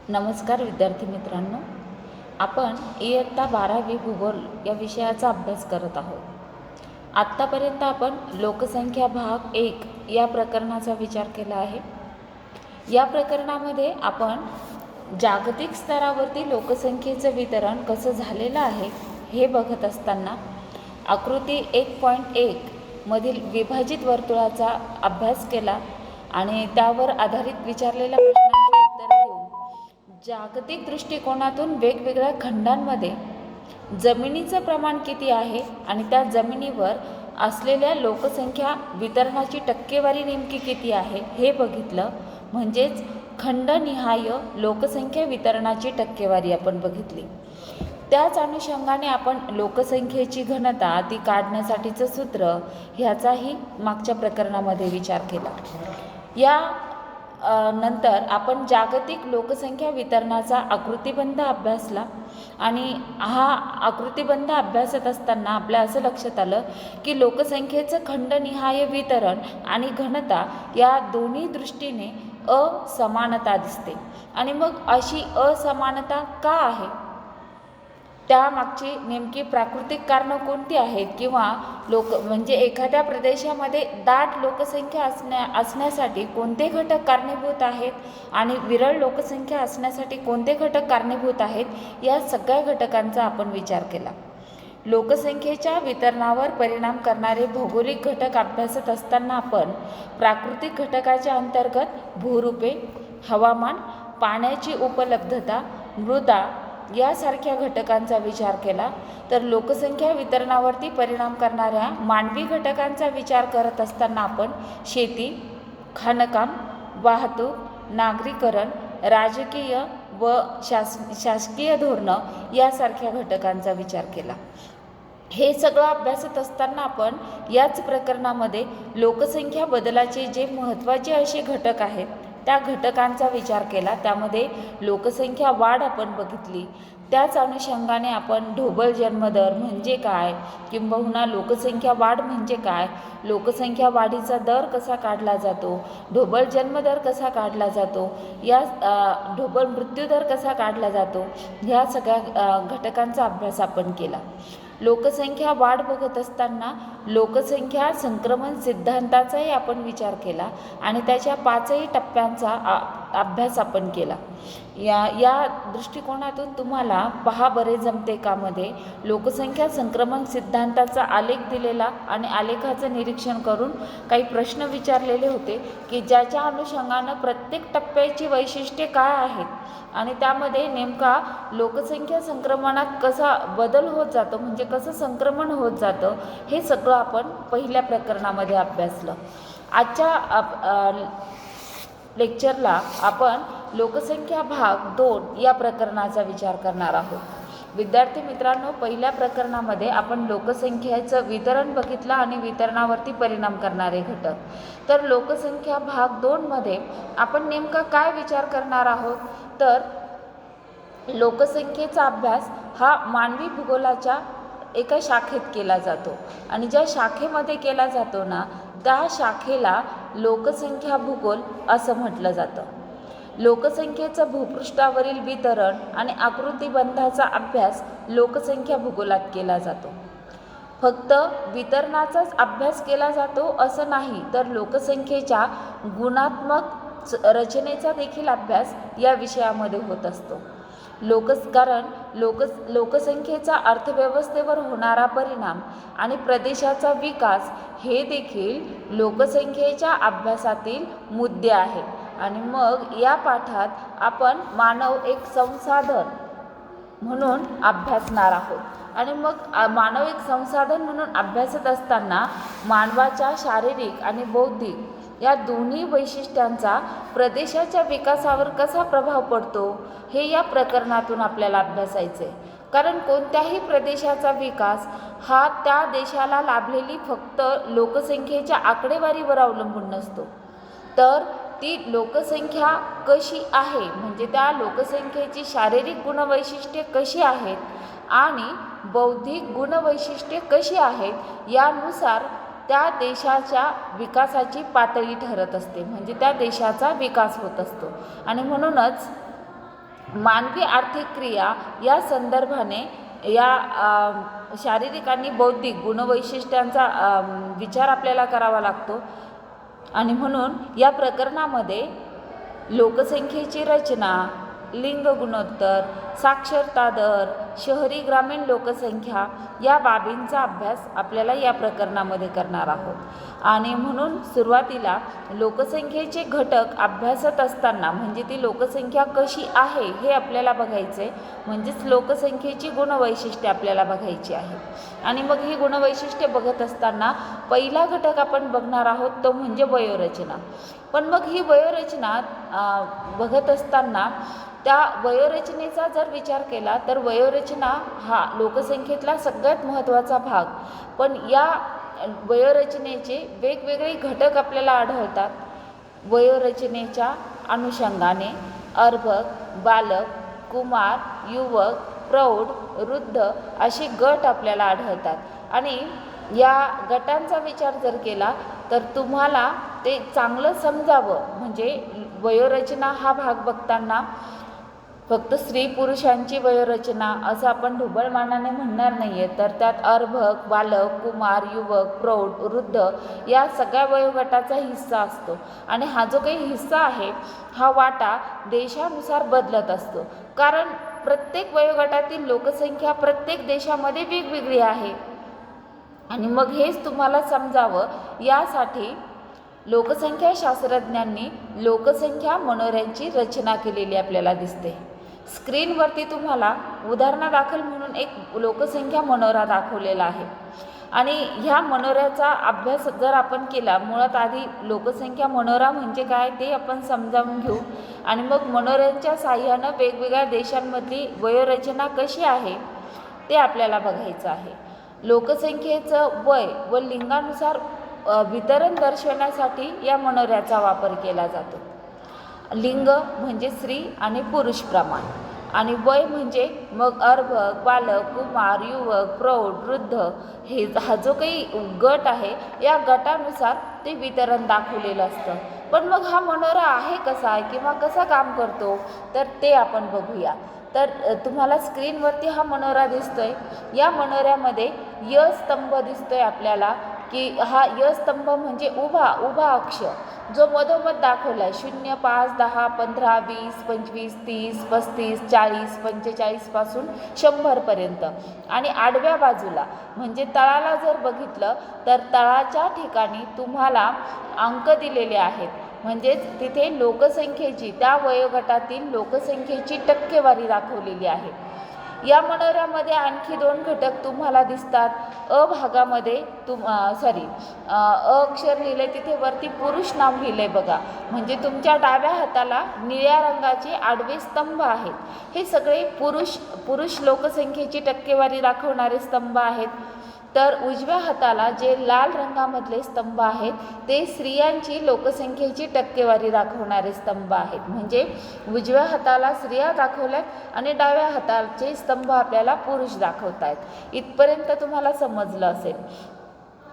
नमस्कार विद्यार्थी मित्रांनो, आपण इयत्ता 12वी भूगोल या विषयाचा अभ्यास करत आहोत। आत्तापर्यंत आपण लोकसंख्या भाग 1 या प्रकरणाचा विचार केला आहे। या प्रकरणामध्ये आपण जागतिक स्तरावरती लोकसंख्येचं वितरण कसं झालेलं आहे हे बघत असताना आकृती 1.1 मधील विभाजित वर्तुळाचा अभ्यास केला आणि त्यावर आधारित विचारलेल्या प्रश्नांची उत्तरे देऊन जागतिक दृष्टिकोनातून वेगवेगळ्या खंडांमध्ये जमिनीचं प्रमाण किती आहे आणि त्या जमिनीवर असलेल्या लोकसंख्या वितरणाची टक्केवारी नेमकी किती आहे हे बघितलं। म्हणजेच खंडनिहाय लोकसंख्या वितरणाची टक्केवारी आपण बघितली। त्याच अनुषंगाने आपण लोकसंख्येची घनता ती काढण्यासाठीचं सूत्र ह्याचाही मागच्या प्रकरणामध्ये विचार केला। या नंतर आपण जागतिक लोकसंख्या वितरणाचा आकृतिबंध अभ्यासला आणि हा आकृतिबंध अभ्यासत असताना आपल्या असं लक्षात आलं की लोकसंख्येचं खंडनिहाय वितरण आणि घनता या दोन्ही दृष्टीने असमानता दिसते। आणि मग अशी असमानता का आहे, त्यामागची नेमकी प्राकृतिक कारणं कोणती आहेत किंवा म्हणजे एखाद्या प्रदेशामध्ये दाट लोकसंख्या असण्यासाठी कोणते घटक कारणीभूत आहेत आणि विरळ लोकसंख्या असण्यासाठी कोणते घटक कारणीभूत आहेत, या सगळ्या घटकांचा आपण विचार केला। लोकसंख्येच्या वितरणावर परिणाम करणारे भौगोलिक घटक अभ्यासत असताना आपण प्राकृतिक घटकाच्या अंतर्गत भूरूपे, हवामान, पाण्याची उपलब्धता, मृदा यासारख्या घटकांचा विचार केला। तर लोकसंख्या वितरणावरती परिणाम करणाऱ्या मानवी घटकांचा विचार करत असताना आपण शेती, खाणकाम, वाहतूक, नागरीकरण, राजकीय व शासकीय धोरणं यासारख्या घटकांचा विचार केला। हे सगळं अभ्यासत असताना आपण याच प्रकरणामध्ये लोकसंख्या बदलाचे जे महत्त्वाचे असे घटक आहेत त्या घटकांचा विचार केला। त्यामध्ये लोकसंख्या वाढ आपण बघितली, त्याच अनुषंगाने आपण ढोबळ जन्मदर म्हणजे काय, किंबहुना लोकसंख्या वाढ म्हणजे काय, लोकसंख्या वाढीचा दर कसा काढला जातो, ढोबळ जन्मदर कसा काढला जातो, या ढोबळ मृत्यूदर कसा काढला जातो, ह्या सगळ्या घटकांचा अभ्यास आपण केला। लोकसंख्या वाढ बघत असताना लोकसंख्या संक्रमण सिद्धांताचाही आपण विचार केला आणि त्याच्या 5ही टप्प्यांचा अभ्यास आपण केला। या दृष्टिकोनातून तुम्हाला पहा बरे जमते कामध्ये लोकसंख्या संक्रमण सिद्धांताचा आलेख दिलेला आणि आलेखाचं निरीक्षण करून काही प्रश्न विचारलेले होते की ज्याच्या अनुषंगानं प्रत्येक टप्प्याची वैशिष्ट्ये काय आहेत आणि त्यामध्ये नेमका लोकसंख्या संक्रमणात कसा बदल होत जातो, म्हणजे कसं संक्रमण होत जातं, हे सगळं आपण पहिल्या प्रकरणामध्ये अभ्यासलं। आजच्या लेक्चरला आपण लोकसंख्या भाग 2 या प्रकरणाचा विचार करणार आहोत। विद्यार्थी मित्रांनो, पहिल्या प्रकरणामध्ये आपण लोकसंख्येचं वितरण बघितलं आणि वितरणावरती परिणाम करणारे घटक। तर लोकसंख्या भाग 2 मध्ये आपण नेमका काय विचार करणार आहोत, तर लोकसंख्येचा अभ्यास हा मानवी भूगोलाच्या एका शाखेत केला जातो आणि ज्या शाखेमध्ये केला जातो ना त्या शाखेला लोकसंख्या भूगोल असं म्हटलं जातं। लोकसंख्येचं भूपृष्ठावरील वितरण आणि आकृतिबंधाचा अभ्यास लोकसंख्या भूगोलात केला जातो। फक्त वितरणाचाच अभ्यास केला जातो असं नाही, तर लोकसंख्येच्या गुणात्मक रचनेचा देखील अभ्यास या विषयामध्ये होत असतो। कारण लोकसंख्येचा अर्थव्यवस्थेवर होणारा परिणाम आणि प्रदेशाचा विकास हे देखील लोकसंख्येच्या अभ्यासातील मुद्दे आहेत। आणि मग या पाठात आपण मानव एक संसाधन म्हणून अभ्यासणार आहोत आणि मग मानव एक संसाधन म्हणून अभ्यासत असताना मानवाच्या शारीरिक आणि बौद्धिक या दोन्ही वैशिष्ट्यांचा प्रदेशाच्या विकासावर कसा प्रभाव पडतो हे या प्रकरणातून आपल्याला अभ्यासायचे। कारण कोणत्याही प्रदेशाचा विकास हा त्या देशाला लाभलेली फक्त लोकसंख्येच्या आकडेवारीवर अवलंबून नसतो, तर ती लोकसंख्या कशी आहे, म्हणजे त्या लोकसंख्येची शारीरिक गुणवैशिष्ट्ये कशी आहेत आणि बौद्धिक गुणवैशिष्ट्ये कशी आहेत यानुसार त्या देशाच्या विकासाची पातळी ठरत असते, म्हणजे त्या देशाचा विकास होत असतो। आणि म्हणूनच मानवी आर्थिक क्रिया या संदर्भाने या शारीरिक आणि बौद्धिक गुणवैशिष्ट्यांचा विचार आपल्याला करावा लागतो. आणि म्हणून या प्रकरणामध्ये लोकसंख्येची रचना, लिंग गुणोत्तर, साक्षरता दर, शहरी ग्रामीण लोकसंख्या या बाबींचा अभ्यास आपल्याला या प्रकरणामध्ये करणार आहोत. आणि म्हणून सुरुवातीला लोकसंख्येचे घटक अभ्यासत असताना म्हणजे ती लोकसंख्या कशी आहे हे आपल्याला बघायचे, म्हणजेच लोकसंख्येची गुणवैशिष्ट्ये आपल्याला बघायची आहे. आणि मग ही गुणवैशिष्ट्ये बघत असताना पहिला घटक आपण बघणार आहोत तो म्हणजे वयोरचना. पण मग ही वयोरचना बघत असताना त्या वयोरचनेचा जर विचार केला तर वयोरचना हा लोकसंख्येतला सगळ्यात महत्त्वाचा भाग. पण या वयोरचनेचे वेगवेगळे घटक आपल्याला आढळतात. वयोरचनेच्या अनुषंगाने अर्भक, बालक, कुमार, युवक, प्रौढ, वृद्ध असे गट आपल्याला आढळतात. आणि या गटांचा विचार जर केला तर तुम्हाला ते चांगलं समजावं, म्हणजे वयोरचना हा भाग बघताना फक्त स्त्री पुरुषांची वयोरचना असं आपण ढुबळमानाने म्हणणार नाही आहे, तर त्यात अर्भक, बालक, कुमार, युवक, प्रौढ, वृद्ध या सगळ्या वयोगटाचा हिस्सा असतो. आणि हा जो काही हिस्सा आहे हा वाटा देशानुसार बदलत असतो, कारण प्रत्येक वयोगटातील लोकसंख्या प्रत्येक देशामध्ये वेगवेगळी आहे. आणि मग हेच तुम्हाला समजावं यासाठी लोकसंख्या शास्त्रज्ञांनी लोकसंख्या मनोऱ्यांची रचना केलेली आपल्याला दिसते. स्क्रीनवरती तुम्हाला उदाहरणादाखल म्हणून एक लोकसंख्या मनोरा दाखवलेला आहे. आणि ह्या मनोऱ्याचा अभ्यास जर आपण केला, मुळात आधी लोकसंख्या मनोरा म्हणजे काय ते आपण समजावून घेऊ. आणि मग मनोऱ्यांच्या साह्यानं वेगवेगळ्या देशांमधली वयोरचना कशी आहे ते आपल्याला बघायचं आहे. लोकसंख्येचं वय व लिंगानुसार वितरण दर्शवण्यासाठी या मनोऱ्याचा वापर केला जातो. लिंग म्हणजे स्त्री आणि पुरुष प्रमाण, आणि वय म्हणजे मग अर्भक, बालक, कुमार, युवक, प्रौढ, वृद्ध हा जो काही गट आहे या गटानुसार ते वितरण दाखवलेलं असतं. पण मग हा मनोरा आहे कसा किंवा कसा काम करतो तर ते आपण बघूया. तर तुम्हाला स्क्रीनवरती हा मनोरा दिसतोय. या मनोऱ्यामध्ये य स्तंभ दिसतोय आपल्याला, की हा य स्तंभ म्हणजे उभा अक्ष जो मधोमध दाखवला आहे 0, 5, 10, 15, 20, 25, 30, 35, 40, 45 पासून 100पर्यंत. आणि आडव्या बाजूला म्हणजे तळाला जर बघितलं तर तळाच्या ठिकाणी तुम्हाला अंक दिलेले आहेत, म्हणजेच तिथे लोकसंख्येची त्या वयोगटातील लोकसंख्येची टक्केवारी दाखवलेली आहे. या मनोऱ्यामध्ये आणखी 2 घटक तुम्हाला दिसतात. अ भागामध्ये अ अक्षर लिहिले तिथे वरती पुरुष नाव लिहिले बघा, म्हणजे तुमच्या डाव्या हाताला निळ्या रंगाचे आडवे स्तंभ आहेत. हे सगळे पुरुष लोकसंख्येची टक्केवारी दाखवणारे स्तंभ आहेत. तर उजव्या हाताला जे लाल रंगामधले स्तंभ आहेत ते स्त्रियांची लोकसंख्येची टक्केवारी दाखवणारे स्तंभ आहेत. म्हणजे उजव्या हाताला स्त्रिया दाखवल्यात आणि डाव्या हाताचे स्तंभ आपल्याला पुरुष दाखवत आहेत. इथपर्यंत तुम्हाला समजलं असेल.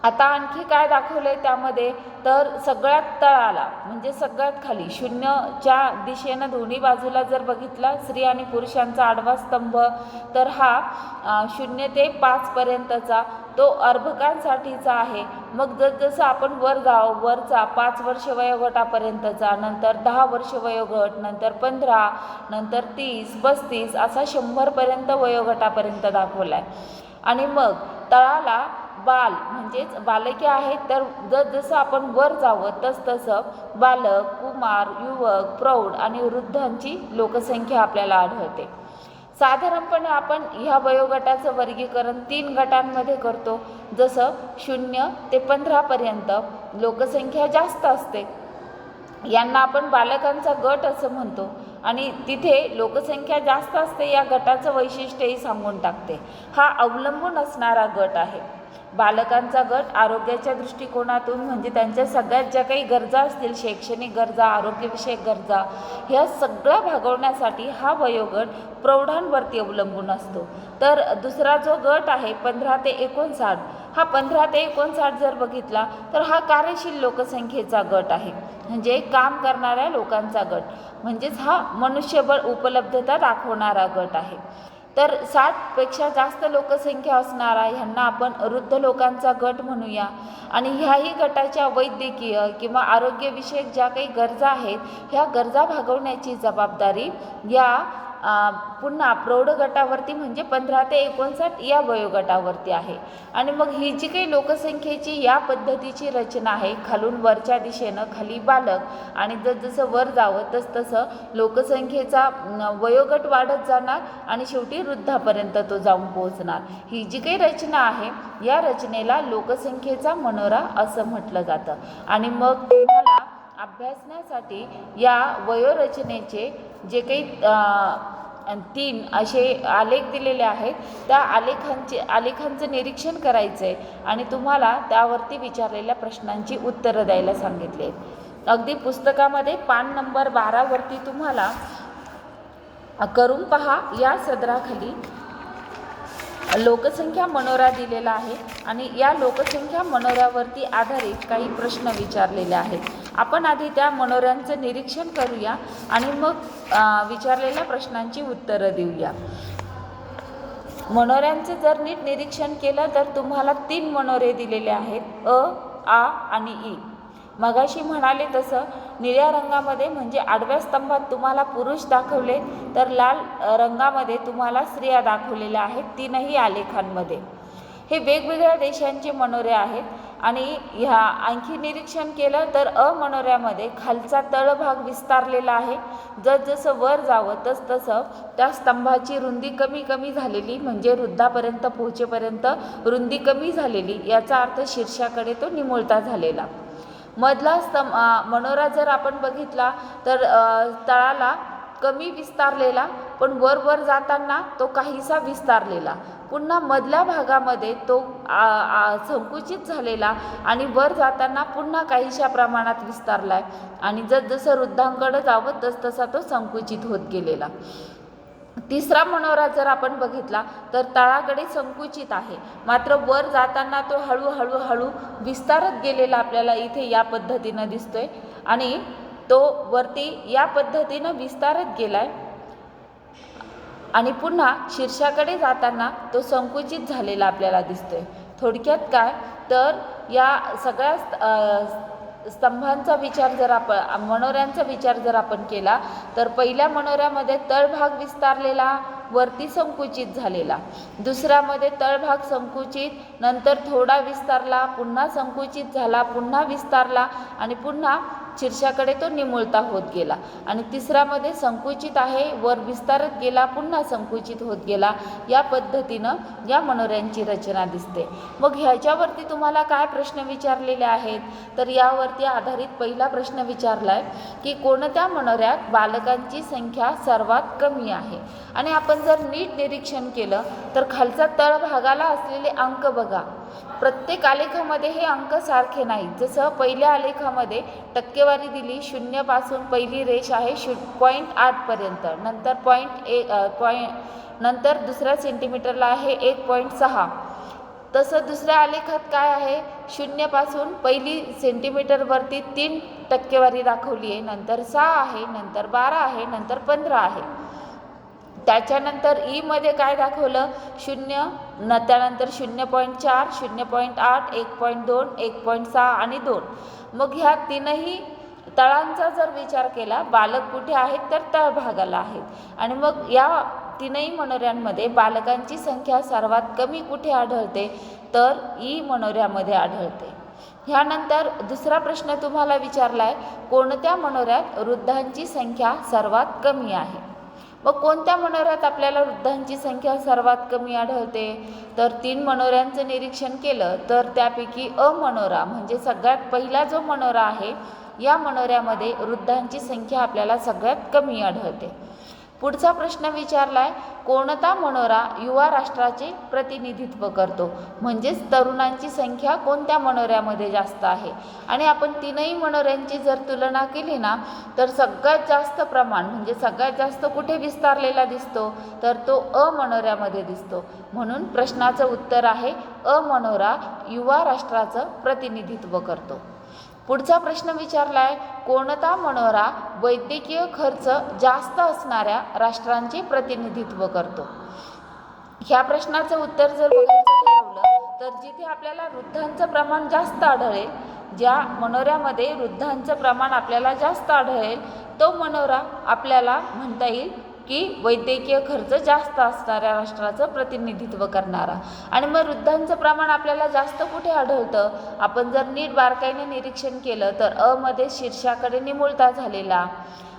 आता आणखी काय दाखवलं आहे त्यामध्ये, तर सगळ्यात तळाला म्हणजे सगळ्यात खाली 0च्या दिशेनं दोन्ही बाजूला जर बघितला स्त्री आणि पुरुषांचा आडवा स्तंभ, तर हा 0 ते 5 पर्यंतचा तो अर्भकांसाठीचा आहे. मग जसं आपण वरचा 5 वर्ष वयोगटापर्यंतचा, नंतर 10 वर्ष वयोगट, नंतर 15, नंतर 30, 35 असा 100पर्यंत वयोगटापर्यंत दाखवला आहे. आणि मग तळाला बाल म्हणजेच बालके आहेत, तर जसं आपण वर जावं तसं बालक, कुमार, युवक, प्रौढ आणि वृद्धांची लोकसंख्या आपल्याला आढळते. साधारणपणे आपण ह्या वयोगटाचं वर्गीकरण 3 गटांमध्ये करतो. जसं 0 ते 15पर्यंत लोकसंख्या जास्त असते, यांना आपण बालकांचा गट असं म्हणतो. आणि तिथे लोकसंख्या जास्त असते या गटाचं वैशिष्ट्यही सांगून टाकते. हा अवलंबून असणारा गट आहे. बालकांचा गट आरोग्याच्या दृष्टिकोनातून म्हणजे त्यांच्या सगळ्यात ज्या काही गरजा असतील, शैक्षणिक गरजा, आरोग्यविषयक गरजा, ह्या सगळ्या भागवण्यासाठी हा वयोगट प्रौढांवरती अवलंबून असतो. तर दुसरा जो गट आहे 15 ते 59, हा 15 ते 59 जर बघितला तर हा कार्यशील लोकसंख्येचा गट आहे. म्हणजे काम करणाऱ्या लोकांचा गट, म्हणजेच हा मनुष्यबळ उपलब्धता दाखवणारा गट आहे. तर 60पेक्षा जास्त लोकसंख्या असणारा ह्यांना आपण वृद्ध लोकांचा गट म्हणूया. आणि ह्याही गटाच्या वैद्यकीय किंवा आरोग्यविषयक ज्या काही गरजा आहेत, ह्या गरजा भागवण्याची जबाबदारी या पुन्हा प्रौढ गटावरती म्हणजे 15 ते 59 या वयोगटावरती आहे. आणि मग ही जी काही लोकसंख्येची या पद्धतीची रचना आहे, खालून वरच्या दिशेनं खाली बालक आणि जसं वर जावं तसं लोकसंख्येचा वयोगट वाढत जाणार आणि शेवटी वृद्धापर्यंत तो जाऊन पोहोचणार. ही जी काही रचना आहे, या रचनेला लोकसंख्येचा मनोरा असं म्हटलं जातं. आणि मग तुम्हाला अभ्यासण्यासाठी या वयोरचनेचे जे काही 3 असे आलेख दिलेले आहेत, त्या आलेखांचं निरीक्षण करायचं आहे आणि तुम्हाला त्यावरती विचारलेल्या प्रश्नांची उत्तरं द्यायला सांगितले. अगदी पुस्तकामध्ये पान नंबर 12वरती तुम्हाला करून पहा या सदराखाली लोकसंख्या मनोरा दिलेला आहे आणि या लोकसंख्या मनोऱ्यावरती आधारित काही प्रश्न विचारलेले आहेत. आपण आधी त्या मनोऱ्यांचं निरीक्षण करूया आणि मग विचारलेल्या प्रश्नांची उत्तरं देऊया. मनोऱ्यांचं जर नीट निरीक्षण केलं तर तुम्हाला 3 मनोरे दिलेले आहेत, अ, आ आणि ई. मगाशी म्हणाले तसं निळ्या रंगामध्ये म्हणजे आडव्या स्तंभात तुम्हाला पुरुष दाखवले, तर लाल रंगामध्ये तुम्हाला स्त्रिया दाखवलेल्या आहेत 3ही आलेखांमध्ये. हे वेगवेगळ्या देशांचे मनोरे आहेत. आणि ह्या आणखी निरीक्षण केलं तर अ मनोऱ्यामध्ये खालचा तळभाग विस्तारलेला आहे. जसं वर जावं तसं त्या स्तंभाची रुंदी कमी झालेली, म्हणजे वृद्धापर्यंत पोहोचेपर्यंत रुंदी कमी झालेली, याचा अर्थ शीर्षाकडे तो निमुळता झालेला. मधला मनोरा जर आपण बघितला तर तळाला कमी विस्तारलेला, पण वर जाताना तो काहीसा विस्तारलेला. पुन्हा मधल्या भागामध्ये तो संकुचित झालेला आणि वर जाताना पुन्हा काहीशा प्रमाणात विस्तारला आहे. आणि जसं वृद्धांकडे जावं तसा तो संकुचित होत गेलेला. तिसरा मनोरा जर आपण बघितला तर तळाकडे संकुचित आहे, मात्र वर जाताना तो हळूहळू विस्तारत गेलेला आपल्याला इथे या पद्धतीनं दिसतोय. आणि तो वरती या पद्धतीनं विस्तारत गेलाय आणि पुन्हा शीर्षाकडे जाताना तो संकुचित झालेला आपल्याला दिसतोय. थोडक्यात काय तर या सगळ्या स्तंभांचा विचार जर आपण मनोऱ्यांचा विचार जर आपण केला तर पहिल्या मनोऱ्यामध्ये तळभाग विस्तारलेला, वरती संकुचित झालेला. दुसऱ्यामध्ये तळभाग संकुचित, नंतर थोडा विस्तारला, पुन्हा संकुचित झाला, पुन्हा विस्तारला आणि पुन्हा शीर्षाकडे तो निमुळता होत गेला. आणि तिसऱ्यामध्ये संकुचित आहे, वर विस्तारत गेला, पुन्हा संकुचित होत गेला. या पद्धतीनं या मनोऱ्यांची रचना दिसते. मग ह्याच्यावरती तुम्हाला काय प्रश्न विचारलेले आहेत तर यावरती आधारित पहिला प्रश्न विचारला आहे की कोणत्या मनोऱ्यात बालकांची संख्या सर्वात कमी आहे. आणि आपण जर नीट निरीक्षण केलं तर खालचा तळभागाला असलेले अंक बघा. प्रत्येक आलेखामध्ये हे अंक सारखे नाहीत. जसं पहिल्या आलेखामध्ये टक्केवारी दिली, 0 पासून पहिली रेष आहे 0.8 पर्यंत, नंतर नंतर दुसऱ्या सेंटीमीटरला आहे 1.6. तसं दुसऱ्या आलेखात काय आहे, 0 पासून पहिली सेंटीमीटरवरती 3 टक्केवारी दाखवली आहे, नंतर 6 आहे, नंतर 12 आहे, नंतर 15 आहे. त्याच्यानंतर ईमध्ये काय दाखवलं, 0, त्यानंतर 0.4, 0.8, 1.2, 1.6 आणि 2. मग ह्या 3ही तळांचा जर विचार केला, बालक कुठे आहेत तर तळभागाला आहेत. आणि मग या 3ही मनोऱ्यांमध्ये बालकांची संख्या सर्वात कमी कुठे आढळते तर ई मनोऱ्यामध्ये आढळते. ह्यानंतर दुसरा प्रश्न तुम्हाला विचारला आहे, कोणत्या मनोऱ्यात वृद्धांची संख्या सर्वात कमी आहे. मग कोणत्या मनोऱ्यात आपल्याला वृद्धांची संख्या सर्वात कमी आढळते तर 3 मनोऱ्यांचं निरीक्षण केलं तर त्यापैकी अ मनोरा म्हणजे सगळ्यात पहिला जो मनोरा आहे, या मनोऱ्यामध्ये वृद्धांची संख्या आपल्याला सगळ्यात कमी आढळते. पुढचा प्रश्न विचारला आहे, कोणता मनोरा युवा राष्ट्राचे प्रतिनिधित्व करतो, म्हणजेच तरुणांची संख्या कोणत्या मनोऱ्यामध्ये जास्त आहे. आणि आपण 3ही मनोऱ्यांची जर तुलना केली ना तर सगळ्यात जास्त प्रमाण म्हणजे सगळ्यात जास्त कुठे विस्तारलेला दिसतो तर तो अ मनोऱ्यामध्ये दिसतो. म्हणून प्रश्नाचं उत्तर आहे अ मनोरा युवा राष्ट्राचं प्रतिनिधित्व करतो. पुढचा प्रश्न विचारलाय, कोणता मनोरा वैद्यकीय खर्च जास्त असणाऱ्या राष्ट्रांचे प्रतिनिधित्व करतो? ह्या प्रश्नाचं उत्तर जर बघायचं ठरवलं तर जिथे आपल्याला वृद्धांचं प्रमाण जास्त आढळेल, ज्या मनोऱ्यामध्ये वृद्धांचं प्रमाण आपल्याला जास्त आढळेल तो मनोरा आपल्याला म्हणता येईल की वैद्यकीय खर्च जास्त असणाऱ्या राष्ट्राचं प्रतिनिधित्व करणारा. आणि मग वृद्धांचं प्रमाण आपल्याला जास्त कुठे आढळतं? आपण जर नीट बारकाईने निरीक्षण केलं तर अ मध्ये शीर्षाकडे निमुळता झालेला,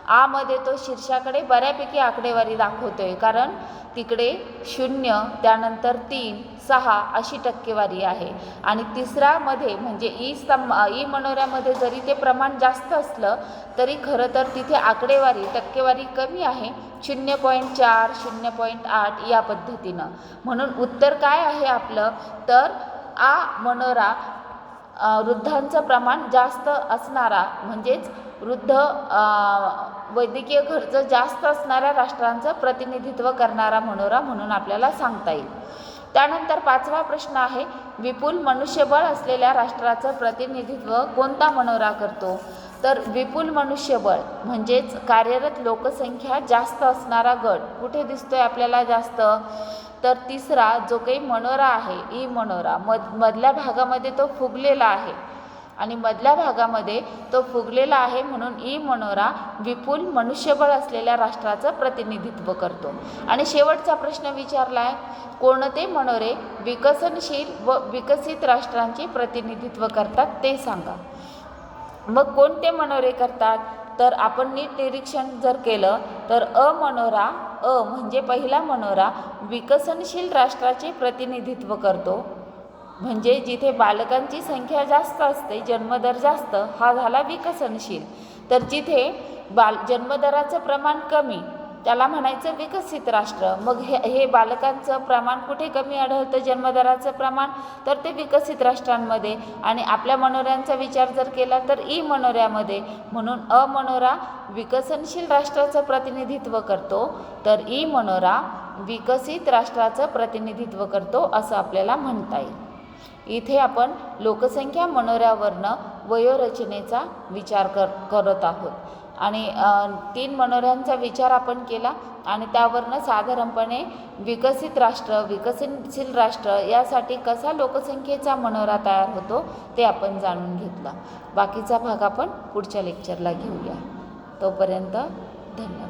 आ मध्ये तो शीर्षाकडे बऱ्यापैकी आकडेवारी दाखवतोय, कारण तिकडे 0, त्यानंतर 3, 6 अशी टक्केवारी आहे. आणि तिसरा मध्ये म्हणजे ई मनोऱ्यामध्ये जरी ते प्रमाण जास्त असलं तरी खरं तर तिथे आकडेवारी टक्केवारी कमी आहे, 0.4, 0.8 या पद्धतीनं. म्हणून उत्तर काय आहे आपलं? तर आ मनोरा वृद्धांचं प्रमाण जास्त असणारा, म्हणजेच वृद्ध वैद्यकीय खर्च जास्त असणाऱ्या राष्ट्रांचं प्रतिनिधित्व करणारा मनोरा म्हणून आपल्याला सांगता येईल. त्यानंतर 5वा प्रश्न आहे, विपुल मनुष्यबळ असलेल्या राष्ट्राचं प्रतिनिधित्व कोणता मनोरा करतो? तर विपुल मनुष्यबळ म्हणजेच कार्यरत लोकसंख्या जास्त असणारा गट कुठे दिसतोय आपल्याला जास्त? तर तिसरा जो काही मनोरा आहे ई मनोरा, मधल्या भागामध्ये तो फुगलेला आहे आणि मधल्या भागामध्ये तो फुगलेला आहे, म्हणून ई मनोरा विपुल मनुष्यबळ असलेल्या राष्ट्राचं प्रतिनिधित्व करतो. आणि शेवटचा प्रश्न विचारलाय, कोणते मनोरे विकसनशील व विकसित राष्ट्रांचे प्रतिनिधित्व करतात ते सांगा. मग कोणते मनोरे करतात? तर आपण नीट निरीक्षण जर केलं तर अ मनोरा, अ म्हणजे पहिला मनोरा विकसनशील राष्ट्राचे प्रतिनिधित्व करतो, म्हणजे जिथे बालकांची संख्या जास्त असते, जन्मदर जास्त, हा झाला विकसनशील. तर जिथे जन्मदराचं प्रमाण कमी त्याला म्हणायचं विकसित राष्ट्र. मग हे बालकांचं प्रमाण कुठे कमी आढळतं जन्मदराचं प्रमाण? तर ते विकसित राष्ट्रांमध्ये. आणि आपल्या मनोऱ्यांचा विचार जर केला तर ई मनोऱ्यामध्ये. म्हणून अ मनोरा विकसनशील राष्ट्राचं प्रतिनिधित्व करतो, तर ई मनोरा विकसित राष्ट्राचं प्रतिनिधित्व करतो असं आपल्याला म्हणता येईल. इथे आपण लोकसंख्या मनोऱ्यावरनं वयोरचनेचा विचार करत आहोत आणि 3 मनोऱ्यांचा विचार आपण केला आणि त्यावरनं साधारणपणे विकसित राष्ट्र, विकसनशील राष्ट्र यासाठी कसा लोकसंख्येचा मनोरा तयार होतो ते आपण जाणून घेतलं. बाकीचा भाग आपण पुढच्या लेक्चरला घेऊया. तोपर्यंत धन्यवाद.